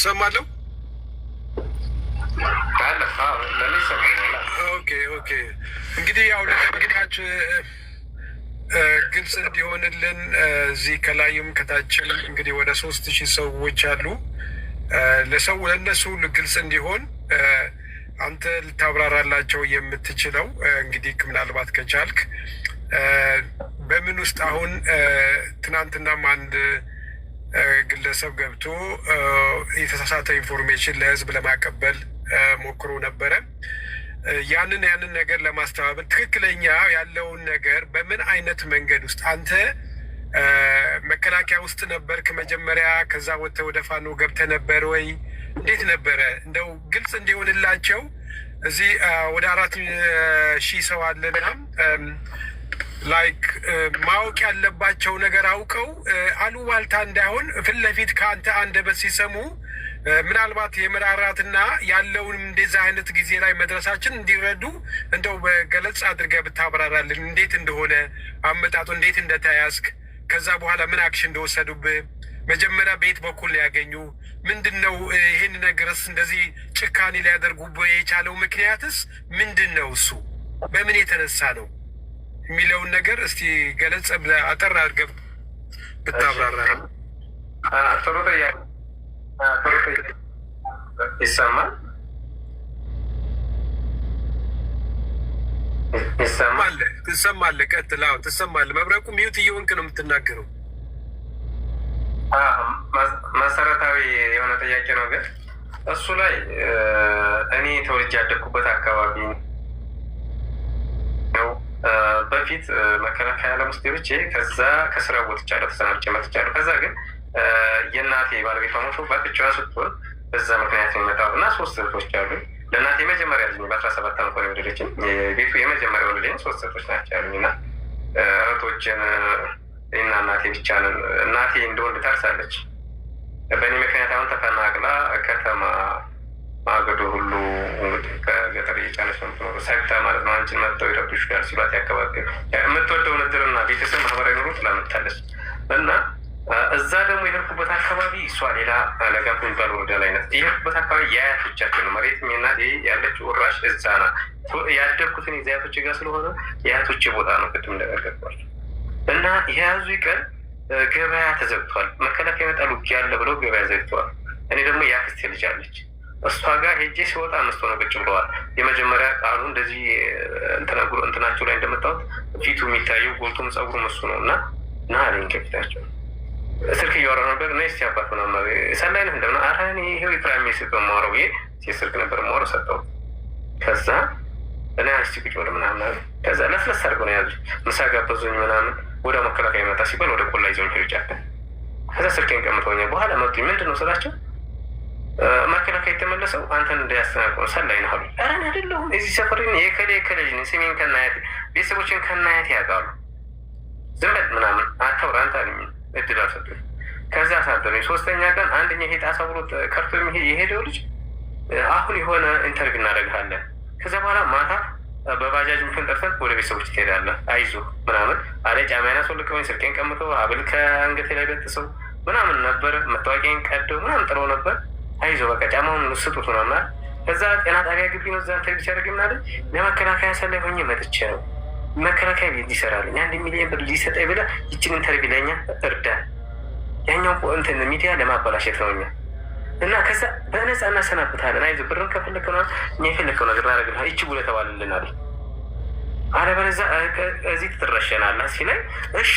እሰማለሁ። ኦኬ ኦኬ። እንግዲህ ያው ለተመልካች ግልጽ እንዲሆንልን እዚህ ከላይም ከታችም እንግዲህ ወደ 3000 ሰዎች አሉ። ለእነሱ ሁሉ ግልጽ እንዲሆን አንተ ልታብራራላቸው የምትችለው እንግዲህ ምናልባት ከቻልክ በምን ውስጥ አሁን ትናንትናም አንድ ግለሰብ ገብቶ የተሳሳተ ኢንፎርሜሽን ለህዝብ ለማቀበል ሞክሮ ነበረ። ያንን ነገር ለማስተባበል ትክክለኛ ያለውን ነገር በምን አይነት መንገድ ውስጥ አንተ መከላከያ ውስጥ ነበርክ መጀመሪያ፣ ከዛ ወጥተህ ወደ ፋኖ ገብተህ ነበር ወይ? እንዴት ነበረ? እንደው ግልጽ እንዲሆንላቸው እዚህ ወደ 4000 ሰው አለና ላይክ ማወቅ ያለባቸው ነገር አውቀው አሉባልታ እንዳይሆን ፊት ለፊት ከአንተ አንደበት ሲሰሙ ምናልባት የመራራትና ያለውን እንደዚህ አይነት ጊዜ ላይ መድረሳችን እንዲረዱ እንደው በገለጽ አድርገህ ብታብራራልን፣ እንዴት እንደሆነ አመጣጡ፣ እንዴት እንደተያዝክ፣ ከዛ በኋላ ምን አክሽን እንደወሰዱብህ፣ መጀመሪያ በየት በኩል ሊያገኙ፣ ምንድን ነው ይህን ነገርስ እንደዚህ ጭካኔ ሊያደርጉብህ የቻለው ምክንያትስ ምንድን ነው? እሱ በምን የተነሳ ነው የሚለውን ነገር እስቲ ገለጽ ብለህ አጠር አድርገህ ብታብራራ። ጥሩ ጥያቄ። ይሰማል? ትሰማለህ? ቀጥል። አዎ ትሰማለህ። መብረቁ ሚዩት እየሆንክ ነው የምትናገረው። መሰረታዊ የሆነ ጥያቄ ነው፣ ግን እሱ ላይ እኔ ተወልጄ ያደግኩበት አካባቢ ነው። በፊት መከላከያ ለውስጥ ገብቼ ከዛ ከስራ ወጥቻለሁ፣ ተሰናብቼ መጥቻለሁ። ከዛ ግን የእናቴ ባለቤቷ ሞቶባት ብቻዋን ስትሆን በዛ ምክንያት የሚመጣው እና 3 እህቶች አሉ። ለእናቴ የመጀመሪያ ልጅ በ17 ዓመት ነው የወለደችኝ። የቤቱ የመጀመሪያ ወለደኝ። 3 እህቶች ናቸው ያሉኝ እና እህቶችን እና እናቴ ብቻ ነን። እናቴ እንደወንድ ታርሳለች። በእኔ ምክንያት አሁን ተፈናቅላ ከተማ ማገዶ ሁሉ እንግዲህ ከገጠር እየጫነች ነው የምትኖረው። ሰግታ ማለት ነው። አንቺን መጥተው ይረብሹሻል ሲሏት ያካባቢ የምትወደውን እድርና ቤተሰብ ማህበራዊ ኑሮ ትላምታለች እና እዛ ደግሞ የሄድኩበት አካባቢ እሷ ሌላ ነጋት የሚባል ወረዳ ላይ ናት። የሄድኩበት አካባቢ የአያቶቻቸው ነው። መሬትም የእናቴ ያለች ወራሽ እዛ ናት። ያደግኩትን የአያቶች ጋር ስለሆነ የአያቶች ቦታ ነው። ቅድም እንደነገርኳቸው እና የያዙ ቀን ገበያ ተዘግቷል። መከላከያ ይመጣል ውጊያ አለ ብለው ገበያ ዘግተዋል። እኔ ደግሞ የአክስቴ ልጅ አለች። እሷ ጋር ሄጄ ሲወጣ አምስት ሆነው ቁጭ ብለዋል። የመጀመሪያ ቃሉ እንደዚህ እንትናቸው ላይ እንደመጣሁት ፊቱ የሚታየው ጎልቶም ጸጉሩ እሱ ነው እና ና አለኝ ከፊታቸው። ስልክ እያወራ ነበር እና ስ አባት ሆና ሰላይ ነህ እንደምና አረ እኔ ይሄው የፕራይሜ ስልክ በማወራው ብዬ ስልክ ነበር ማወራው ሰጠው። ከዛ እኔ አንስቲ ቁጭ ብለ ምናምን አለ። ከዛ ለስለስ አድርገው ነው ያዙኝ። ምሳ ጋበዙኝ ምናምን። ወደ መከላከያ ይመጣ ሲባል ወደ ቆላ ይዘውኝ ሄዱ ጫካ። ከዛ ስልኬን ቀምጠውኛል። በኋላ መጡኝ። ምንድን ነው ስላቸው መከላከያ የተመለሰው አንተን እንዳያስተናግድ ነው ሰላይ ነው አሉ። ኧረ እኔ አይደለሁም እዚህ ሰፈር የከሌ ልጅ ነኝ። ስሜን ከናያቴ ቤተሰቦችን ከናያቴ ያውቃሉ። ዝም በል ምናምን አታውራ አንተ አሉኝ። እድል አልሰጡኝ። ከዛ አሳደሩኝ። 3ኛ ቀን አንደኛ ሄጣ ሰብሮ ከርቶ የሄደው ልጅ አሁን የሆነ ኢንተርቪው እናደርግሃለን፣ ከዛ በኋላ ማታ በባጃጅ ምክን ጠርተን ወደ ቤተሰቦች ትሄዳለህ፣ አይዞህ ምናምን አለ። ጫማዬን አስወልቀውኝ ስልኬን ቀምተው ሀብል ከአንገቴ ላይ በጥሰው ምናምን ነበር። መታወቂያን ቀደው ምናምን ጥለው ነበር። አይዞህ በቃ ጫማውን ስጡት ምናምን። ከዛ ጤና ጣቢያ ግቢ ነው እዛ ኢንተርቪው ሲያደርግ ምናምን ለመከላከያ ሰላይ ሆኜ መጥቼ ነው መከላከያ ቤት ይሰራልኝ 1 ሚሊዮን ብር ሊሰጠኝ ብለህ ይችን ኢንተርቪው ለኛ እርዳ፣ ያኛው እንትን ሚዲያ ለማበላሸት ነው እኛ እና ከዛ በነፃ እናሰናብታለን። አይዞህ ብርን ከፈለክ ነው እኛ የፈለከው ነገር እናደርግልሃል፣ ይቺ ጉለ ተባልልን አለ። አለበለዚያ እዚህ ትረሸናለህ ሲለኝ እሺ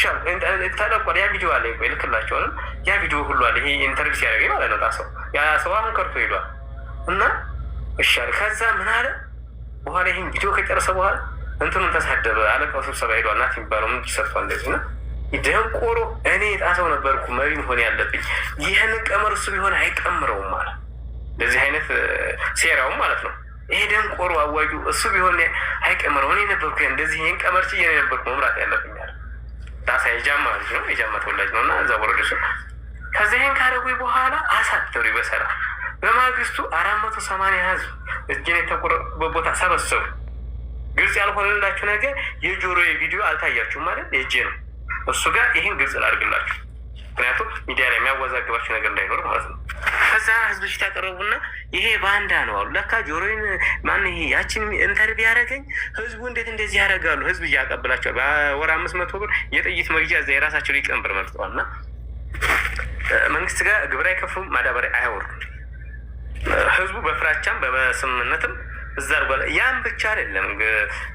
ተለቋል። ያ ቪዲዮ አለ ቆይ ልክላቸዋለሁ። ያ ቪዲዮ ሁሉ አለ። ይሄ ኢንተርቪው ሲያደርገኝ ማለት ነው። ጣሰው ያ ሰው አሁን ከርቶ ሄዷል እና እሺ አለ። ከዛ ምን አለ በኋላ ይሄን ቪዲዮ ከጨረሰ በኋላ እንትኑን ተሳደበ። አለቃው ስብሰባ ሄዷል። እናት የሚባለው ምን ይሰርቷል እንደዚህ ነው። ደንቆሮ እኔ ጣሰው ነበርኩ መሪ መሆን ያለብኝ። ይህንን ቀመር እሱ ቢሆን አይቀምረውም ማለት እንደዚህ አይነት ሴራውም ማለት ነው። ይሄ ደንቆሮ አዋጁ እሱ ቢሆን አይቀምረው። እኔ ነበርኩ እንደዚህ ይህን ቀመር ችዬ እኔ ነበርኩ መምራት ያለብኝ አለ። ጣሳ የጃማ ልጅ ነው፣ የጃማ ተወላጅ ነው እና እዛ ወረደ እሱ። ከዚ ይህን ካደረጉኝ በኋላ አሳተሩ በሰራ በማግስቱ 480 ህዝብ እጅን የተቆረጠበት ቦታ ሰበሰቡ። ግልጽ ያልሆነላችሁ ነገር የጆሮ ቪዲዮ አልታያችሁም ማለት የእጄ ነው። እሱ ጋር ይህን ግልጽ ላድርግላችሁ፣ ምክንያቱም ሚዲያ ላይ የሚያወዛግባችሁ ነገር እንዳይኖር ማለት ነው። ከዛ ህዝብ ፊት ያቀረቡና ይሄ ባንዳ ነው አሉ። ለካ ጆሮዬን ማን ይሄ ያችን ኢንተርቪው ያደረገኝ ህዝቡ እንዴት እንደዚህ ያደርጋሉ? ህዝብ እያቀብላቸዋል በወር 500 ብር የጥይት መግዣ እዛ የራሳቸው ሊቀመንበር መርጠዋል። እና መንግስት ጋር ግብር አይከፍሉም፣ ማዳበሪያ አያወርዱም። ህዝቡ በፍራቻም በስምምነትም እዛ አድርጓል። ያም ብቻ አይደለም፣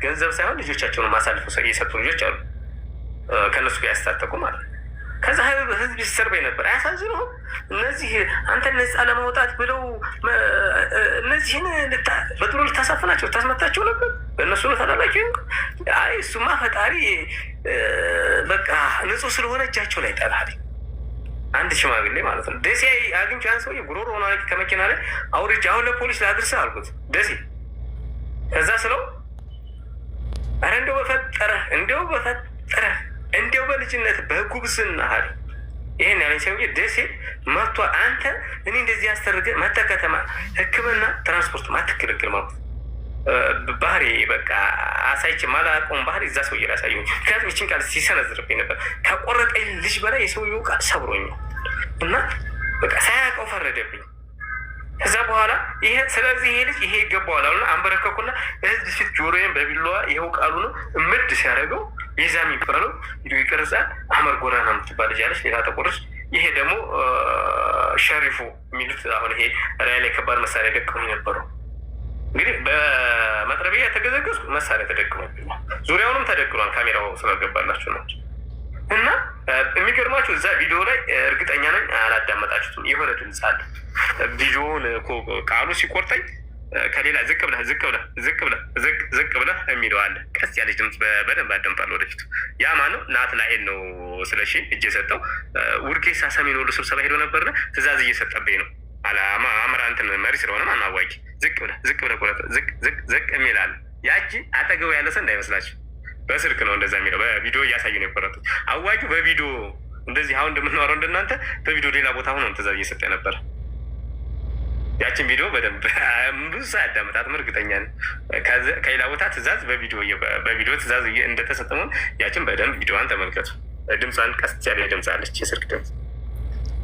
ገንዘብ ሳይሆን ልጆቻቸውን ማሳልፈው የሰጡ ልጆች አሉ ከእነሱ ጋር ያስታጠቁ ማለት ነው። ከዛ ህዝብ ሲሰርበኝ ነበር። አያሳዝኑም? እነዚህ አንተ ነፃ ለማውጣት ብለው እነዚህን በጥሩ ልታሳፍናቸው ልታስመታቸው ነበር። በእነሱ ነው ተላላኪ። አይ እሱማ ፈጣሪ በቃ ንጹህ ስለሆነ እጃቸው ላይ ጠላል። አንድ ሽማግሌ ማለት ነው ደሴ አግኝቼ ያን ሰውዬ ጉሮሮ ሆነ ከመኪና ላይ አውርጄ አሁን ለፖሊስ ላድርስ አልኩት ደሴ። ከዛ ስለው ኧረ እንደው በፈጠረ እንደው በልጅነት በጉብስና ሀል ይሄን ያለኝ ሰውዬ ደሴ መጥቶ አንተ እኔ እንደዚህ ያስተርገ መተ ከተማ ሕክምና ትራንስፖርት ማትክልክል ማለት ባህሪ በቃ አሳይቼ ማላውቀውን ባህሪ እዛ ሰውዬ ላሳየኝ። ምክንያቱም ይችን ቃል ሲሰነዝርብኝ ነበር። ከቆረጠኝ ልጅ በላይ የሰውዬው ቃል ሰብሮኛል እና በቃ ሳያውቀው ፈረደብኝ። ከዛ በኋላ ይሄ ስለዚህ ይሄ ልጅ ይሄ ይገባዋል አሉና አንበረከኩና ህዝብ ፊት ጆሮዬን በቢላዋ ይኸው ቃሉ ነው እምድ ሲያደርገው ይዛ የሚባለው ቪዲዮ ይቀርጻል። አህመድ ጎራና የምትባል ልጅ አለች፣ ሌላ ተቆርጭ። ይሄ ደግሞ ሸሪፉ የሚሉት አሁን ይሄ ራያ ላይ ከባድ መሳሪያ ደቅሞኝ ነበረው። እንግዲህ በመጥረቢያ ተገዘገዝኩ፣ መሳሪያ ተደቅሞብኝ ዙሪያውንም ተደቅኗል። ካሜራው ስላልገባላችሁ ነው። እና የሚገርማችሁ እዛ ቪዲዮ ላይ እርግጠኛ ነኝ አላዳመጣችሁትም። የሆነ ድምፅ አለ ቪዲዮውን ቃሉ ሲቆርጠኝ ከሌላ ዝቅ ብለህ የሚለው አለ። ቀስ ያለች ድምፅ በደንብ አዳምጣለሁ ወደፊቱ። ያ ማነው? ናትናኤል ነው ስለሺ እጅ የሰጠው። ውርጌሳ ሰሜን ወሎ ስብሰባ ሄዶ ነበርና ትእዛዝ እየሰጠብኝ ነው። አማራ እንትን መሪ ስለሆነ ማን አዋቂ ዝቅ ብለህ ቁረጥ ዝቅ የሚል አለ። ያቺ አጠገቡ ያለ ሰው እንዳይመስላችሁ በስልክ ነው እንደዛ የሚለው። በቪዲዮ እያሳዩ ነው የቆረጡት። አዋቂው በቪዲዮ እንደዚህ አሁን እንደምናወራው እንደናንተ በቪዲዮ ሌላ ቦታ ሆኖ ትእዛዝ እየሰጠ ነበር። ያችን ቪዲዮ በደንብ ብዙ ያዳመጣትም እርግጠኛ ነኝ። ከሌላ ቦታ ትእዛዝ በቪዲዮ ትእዛዝ እንደተሰጠመን ያችን በደንብ ቪዲዮዋን ተመልከቱ። ድምጿን ቀስ ያለ ድምፅ አለች፣ የስልክ ድምፅ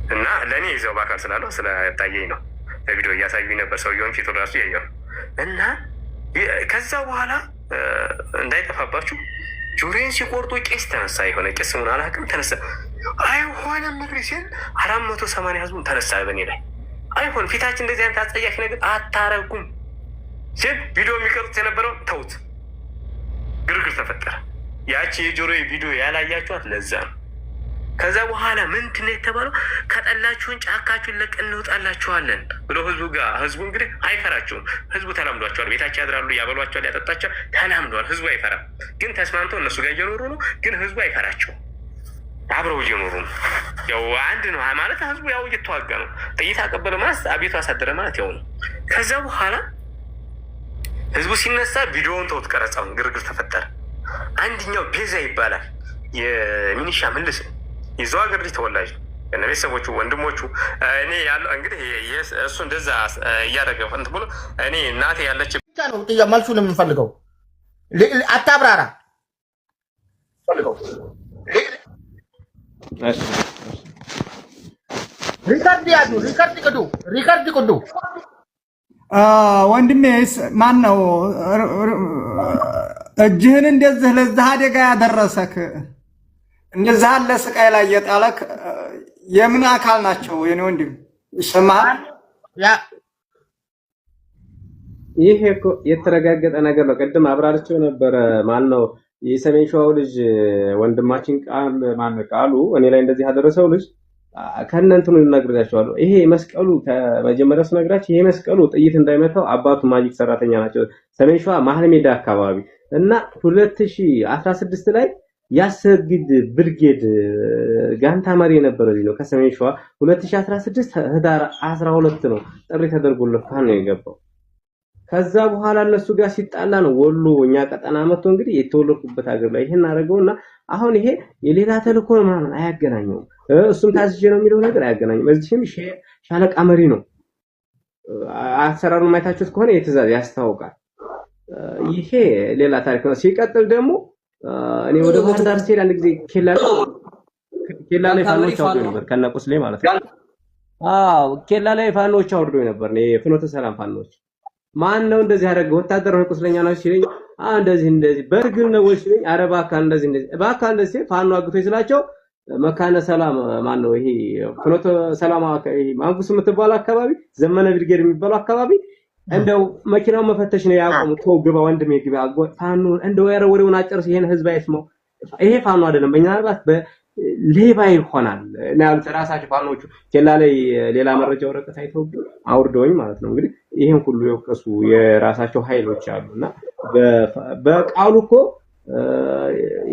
እና ለእኔ ይዘው በአካል ስላለው ስለታየኝ ነው። በቪዲዮ እያሳዩኝ ነበር። ሰውየውን ፊቱ ራሱ ያየው እና ከዛ በኋላ እንዳይጠፋባችሁ ጆሮዬን ሲቆርጡ ቄስ ተነሳ። የሆነ ቄስ ምን አላውቅም ተነሳ። አይሆንም ምክሪሴን 480 ህዝቡን ተነሳ በእኔ ላይ። አይሆን ፊታችን እንደዚህ አይነት አጸያፊ ነገር አታረጉም። ግን ቪዲዮ የሚቀርጹት የነበረውን ተውት። ግርግር ተፈጠረ። ያቺ የጆሮ ቪዲዮ ያላያችኋት ለዛ ነው። ከዛ በኋላ ምንድን ነው የተባለው? ከጠላችሁን ጫካችሁን ለቀን እንውጣላችኋለን ብሎ ህዝቡ እንግዲህ አይፈራቸውም። ህዝቡ ተላምዷቸዋል። ቤታቸው ያድራሉ፣ ያበሏቸዋል፣ ያጠጣቸዋል። ተላምዷል። ህዝቡ አይፈራም። ግን ተስማምተው እነሱ ጋር እየኖሩ ነው። ግን ህዝቡ አይፈራቸውም። አብረው እየኖሩ ነው። ያው አንድ ነው ማለት ህዝቡ ያው እየተዋጋ ነው። ጥይት አቀበለ ማለት አቤቱ አሳደረ ማለት ያው ነው። ከዛ በኋላ ህዝቡ ሲነሳ ቪዲዮውን ተውት፣ ቀረጻውን። ግርግር ተፈጠረ። አንድኛው ቤዛ ይባላል የሚኒሻ ምልስ ነው። የዛው ሀገር ልጅ ተወላጅ ነው። ከነ ቤተሰቦቹ ወንድሞቹ እኔ ያለው እንግዲህ እሱ እንደዛ እያደረገ እንትን ብሎ እኔ እናቴ ያለች ብቻ ነው መልሱን የምንፈልገው። አታብራራ ፈልገው ሪካርድ ያዙ፣ ሪካርድ ቅዱ ወንድሜ ማን ነው እጅህን እንደዚህ ለዚህ አደጋ ያደረሰክ እንደዚህ አለ ስቃይ ላይ የጣለክ የምን አካል ናቸው? የኔ ወንድም ይሰማሃል? ይሄ እኮ የተረጋገጠ ነገር ነው። ቅድም አብራርቸው ነበረ። ማን ነው የሰሜን ሸዋው ልጅ ወንድማችን ቃሉ እኔ ላይ እንደዚህ ያደረሰው ልጅ ከእነንትኑ ልነግራቸዋለሁ። ይሄ መስቀሉ ከመጀመሪያው ስነግራቸው ይሄ መስቀሉ ጥይት እንዳይመታው አባቱ ማጂክ ሰራተኛ ናቸው፣ ሰሜን ሸዋ መሀል ሜዳ አካባቢ እና 2016 ላይ ያሰግድ ብርጌድ ጋንታ መሪ የነበረ ልጅ ነው ከሰሜን ሸዋ። 2016 ህዳር 12 ነው ጥሪ ተደርጎለት ነው የገባው። ከዛ በኋላ እነሱ ጋር ሲጣላ ነው ወሎ እኛ ቀጠና መጥቶ እንግዲህ የተወለድኩበት ሀገር ላይ ይሄን አደረገውና አሁን ይሄ የሌላ ተልእኮ ምናምን አያገናኘውም። እሱም ታዝዤ ነው የሚለው ነገር አያገናኝም። እዚህም ሻለቃ መሪ ነው። አሰራሩን ማየታችሁት ከሆነ የትእዛዝ ያስታውቃል። ይሄ ሌላ ታሪክ ነው። ሲቀጥል ደግሞ እኔ ወደ ባህር ዳር ስሄድ አንድ ጊዜ ኬላ ላይ ፋኖች አውጥተው ነበር ከነቁስሌ ማለት ነው። ኬላ ላይ ፋኖች አውርዶኝ ነበር ነው የፍኖተ ሰላም ፋኖች። ማን ነው እንደዚህ ያደረገ? ወታደር ነው ቁስለኛ ነው ሲለኝ እንደዚህ በርግል ነው ወይ ሲለኝ ኧረ እባክህ እንደዚህ ፋኖ አግቶኝ ስላቸው መካነ ሰላም ማን ነው ይሄ ፍኖተ ሰላም ይሄ ማንኩስ የምትባለው አካባቢ ዘመነ ብርጌድ የሚባለው አካባቢ እንደው መኪናው መፈተሽ ነው ያቆሙ። ተው ግባ ወንድሜ ግባ ፋኖ እንደው ያረ ወሬውን አጨርስ ይሄን ህዝብ አይስማው። ይሄ ፋኖ አይደለም በእኛባት በሌባ ይሆናል እና ያሉት ራሳቸው ፋኖቹ ኬላ ላይ ሌላ መረጃ ወረቀት አይተው አውርደውኝ ማለት ነው። እንግዲህ ይሄን ሁሉ የወቀሱ የራሳቸው ኃይሎች አሉና በቃሉ እኮ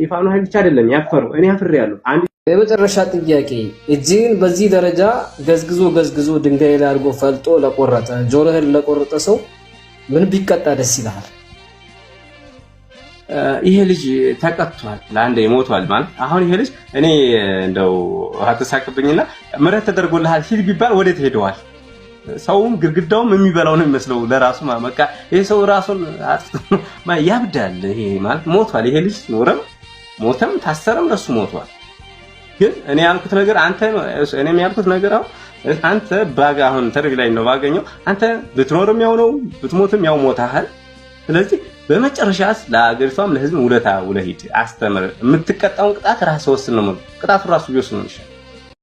የፋኖ ኃይል ብቻ አይደለም ያፈረው እኔ አፍሬያለሁ። አንድ የመጨረሻ ጥያቄ እጅን በዚህ ደረጃ ገዝግዞ ድንጋይ ላይ አድርጎ ፈልጦ ለቆረጠ ጆሮህን ለቆረጠ ሰው ምን ቢቀጣ ደስ ይላል? ይሄ ልጅ ተቀጥቷል፣ ለአንዴ ሞቷል ማለት አሁን ይሄ ልጅ እኔ እንደው አትሳቅብኝና ምረት ተደርጎልሃል ሂድ ቢባል ወዴት ሄደዋል? ሰውም ግድግዳውም የሚበላው ነው የሚመስለው ለራሱ ማመቃ ይሄ ሰው ራሱን ያብዳል። ይሄ ማለት ሞቷል። ይሄ ልጅ ኖረም ሞተም ታሰረም ለሱ ሞቷል። ግን እኔ ያልኩት ነገር እኔም ያልኩት ነገር አንተ አሁን ተርቢ ላይ ነው ባገኘው አንተ ብትኖርም ያው ነው ብትሞትም ያው ሞታሃል። ስለዚህ በመጨረሻስ ለአገሪቷም ለህዝብ ውለታ ውለሂድ አስተምር። የምትቀጣውን ቅጣት ራስህ ወስን ነው። ቅጣቱ ራሱ ቢወስን ነው።